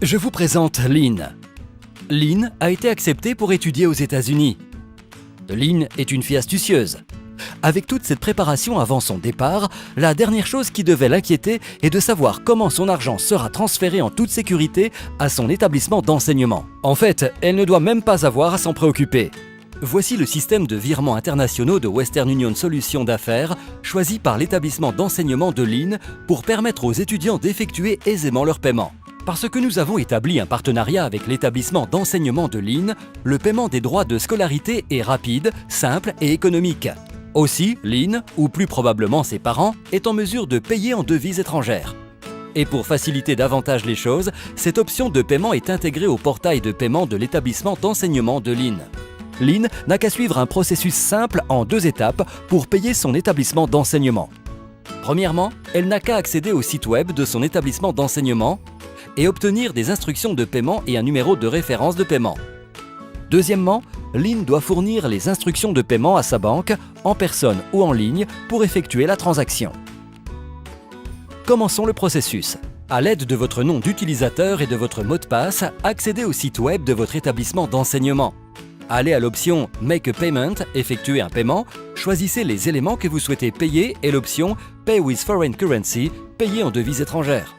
Je vous présente Lynn. Lynn a été acceptée pour étudier aux États-Unis. Lynn est une fille astucieuse. Avec toute cette préparation avant son départ, la dernière chose qui devait l'inquiéter est de savoir comment son argent sera transféré en toute sécurité à son établissement d'enseignement. En fait, elle ne doit même pas avoir à s'en préoccuper. Voici le système de virements internationaux de Western Union Solutions d'affaires choisi par l'établissement d'enseignement de Lynn pour permettre aux étudiants d'effectuer aisément leur paiement. Parce que nous avons établi un partenariat avec l'établissement d'enseignement de Lynn, le paiement des droits de scolarité est rapide, simple et économique. Aussi, Lynn, ou plus probablement ses parents, est en mesure de payer en devises étrangères. Et pour faciliter davantage les choses, cette option de paiement est intégrée au portail de paiement de l'établissement d'enseignement de Lynn. Lynn n'a qu'à suivre un processus simple en 2 étapes pour payer son établissement d'enseignement. Premièrement, elle n'a qu'à accéder au site web de son établissement d'enseignement et obtenir des instructions de paiement et un numéro de référence de paiement. Deuxièmement, Lynn doit fournir les instructions de paiement à sa banque, en personne ou en ligne, pour effectuer la transaction. Commençons le processus. À l'aide de votre nom d'utilisateur et de votre mot de passe, accédez au site web de votre établissement d'enseignement. Allez à l'option « Make a payment » effectuer un paiement, choisissez les éléments que vous souhaitez payer et l'option « Pay with foreign currency » payer en devises étrangères.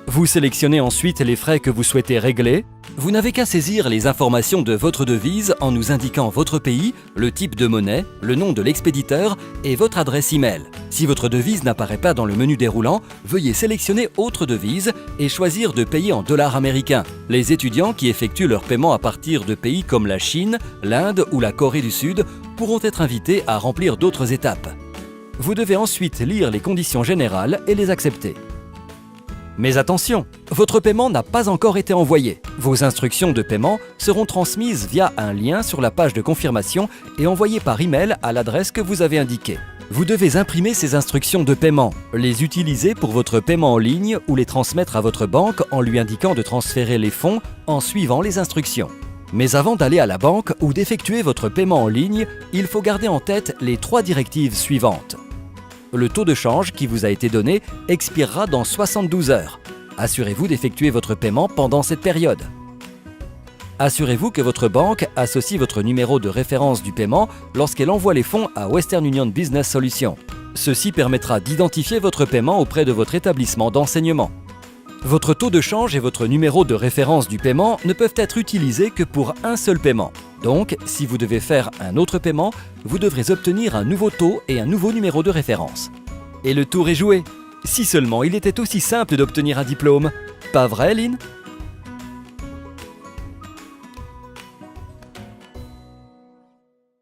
Vous sélectionnez ensuite les frais que vous souhaitez régler. Vous n'avez qu'à saisir les informations de votre devise en nous indiquant votre pays, le type de monnaie, le nom de l'expéditeur et votre adresse e-mail. Si votre devise n'apparaît pas dans le menu déroulant, veuillez sélectionner « Autre devise » et choisir de payer en dollars américains. Les étudiants qui effectuent leur paiement à partir de pays comme la Chine, l'Inde ou la Corée du Sud pourront être invités à remplir d'autres étapes. Vous devez ensuite lire les conditions générales et les accepter. Mais attention, votre paiement n'a pas encore été envoyé. Vos instructions de paiement seront transmises via un lien sur la page de confirmation et envoyées par email à l'adresse que vous avez indiquée. Vous devez imprimer ces instructions de paiement, les utiliser pour votre paiement en ligne ou les transmettre à votre banque en lui indiquant de transférer les fonds en suivant les instructions. Mais avant d'aller à la banque ou d'effectuer votre paiement en ligne, il faut garder en tête les 3 directives suivantes. Le taux de change qui vous a été donné expirera dans 72 heures. Assurez-vous d'effectuer votre paiement pendant cette période. Assurez-vous que votre banque associe votre numéro de référence du paiement lorsqu'elle envoie les fonds à Western Union Business Solutions. Ceci permettra d'identifier votre paiement auprès de votre établissement d'enseignement. Votre taux de change et votre numéro de référence du paiement ne peuvent être utilisés que pour un seul paiement. Donc, si vous devez faire un autre paiement, vous devrez obtenir un nouveau taux et un nouveau numéro de référence. Et le tour est joué. Si seulement il était aussi simple d'obtenir un diplôme. Pas vrai, Lynn ?